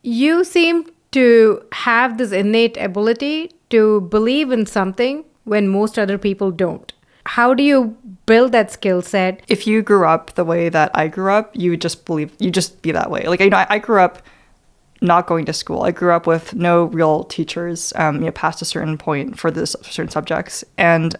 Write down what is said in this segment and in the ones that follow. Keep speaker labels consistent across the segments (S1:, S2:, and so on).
S1: You seem to have this innate ability to believe in something when most other people don't. How do you build that skill set?
S2: If you grew up the way that I grew up, you would just believe, you just be that way. Like, I grew up not going to school. I grew up with no real teachers, past a certain point for this certain subjects. And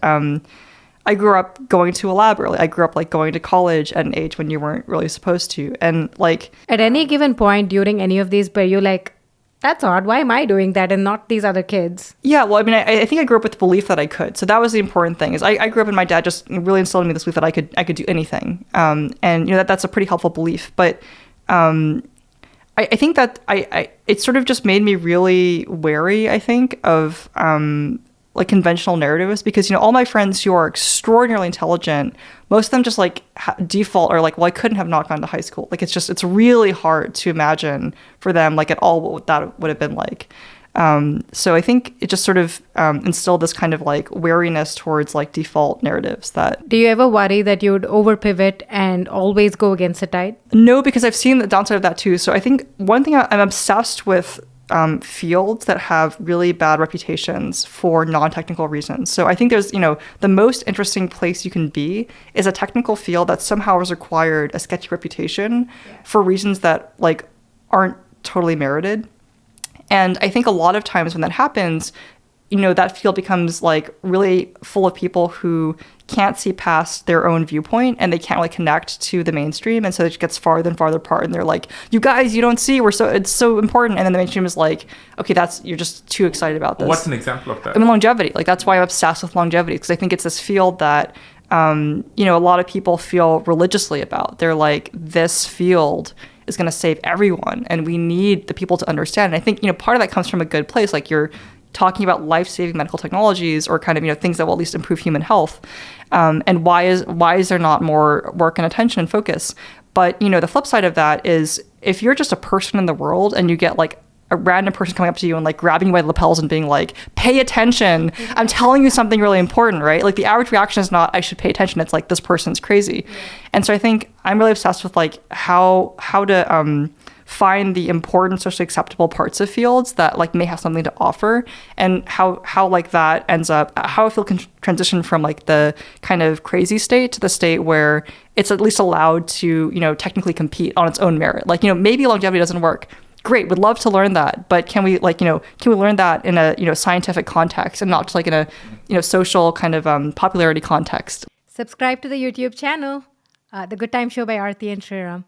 S2: I grew up going to a lab early. I grew up like going to college at an age when you weren't really supposed to. And like
S1: At any given point during any of these, where you're like, that's odd. Why am I doing that and not these other kids?
S2: yeah, well, I mean, I think I grew up with the belief that I could. So that was the important thing. Is I grew up and my dad just really instilled in me this belief that I could do anything. And that's a pretty helpful belief. But I think that it sort of just made me really wary, I think, of like conventional narratives, because all my friends who are extraordinarily intelligent, most of them just like default are like, well, I couldn't have not gone to high school. Like it's really hard to imagine for them like at all what that would have been like. So I think it just sort of instilled this kind of like wariness towards like default narratives that.
S1: Do you ever worry that you would over pivot and always go against the tide?
S2: No, because I've seen the downside of that too. So I think one thing I'm obsessed with fields that have really bad reputations for non-technical reasons. So I think there's, the most interesting place you can be is a technical field that somehow has acquired a sketchy reputation for reasons that like aren't totally merited. And I think a lot of times when that happens, that field becomes like really full of people who can't see past their own viewpoint and they can't really connect to the mainstream. And so it gets farther and farther apart. And they're like, you guys, you don't see, it's so important. And then the mainstream is like, okay, you're just too excited about this.
S3: What's an example of that?
S2: I mean, longevity. Like that's why I'm obsessed with longevity, because I think it's this field that, a lot of people feel religiously about. They're like, this field is going to save everyone. And we need the people to understand. And I think, part of that comes from a good place. Like you're talking about life-saving medical technologies or kind of, things that will at least improve human health. And why is there not more work and attention and focus? But, the flip side of that is if you're just a person in the world and you get like a random person coming up to you and like grabbing you by the lapels and being like, pay attention, I'm telling you something really important, right? Like the average reaction is not, I should pay attention. It's like, this person's crazy. And so I think I'm really obsessed with like how to find the important socially acceptable parts of fields that like may have something to offer, and how like that ends up, how a field can transition from like the kind of crazy state to the state where it's at least allowed to, technically compete on its own merit. Like, maybe longevity doesn't work. Great, would love to learn that, but can we learn that in a scientific context and not just like in a social kind of popularity context?
S1: Subscribe to the YouTube channel, The Good Time Show by Aarthi and Sriram.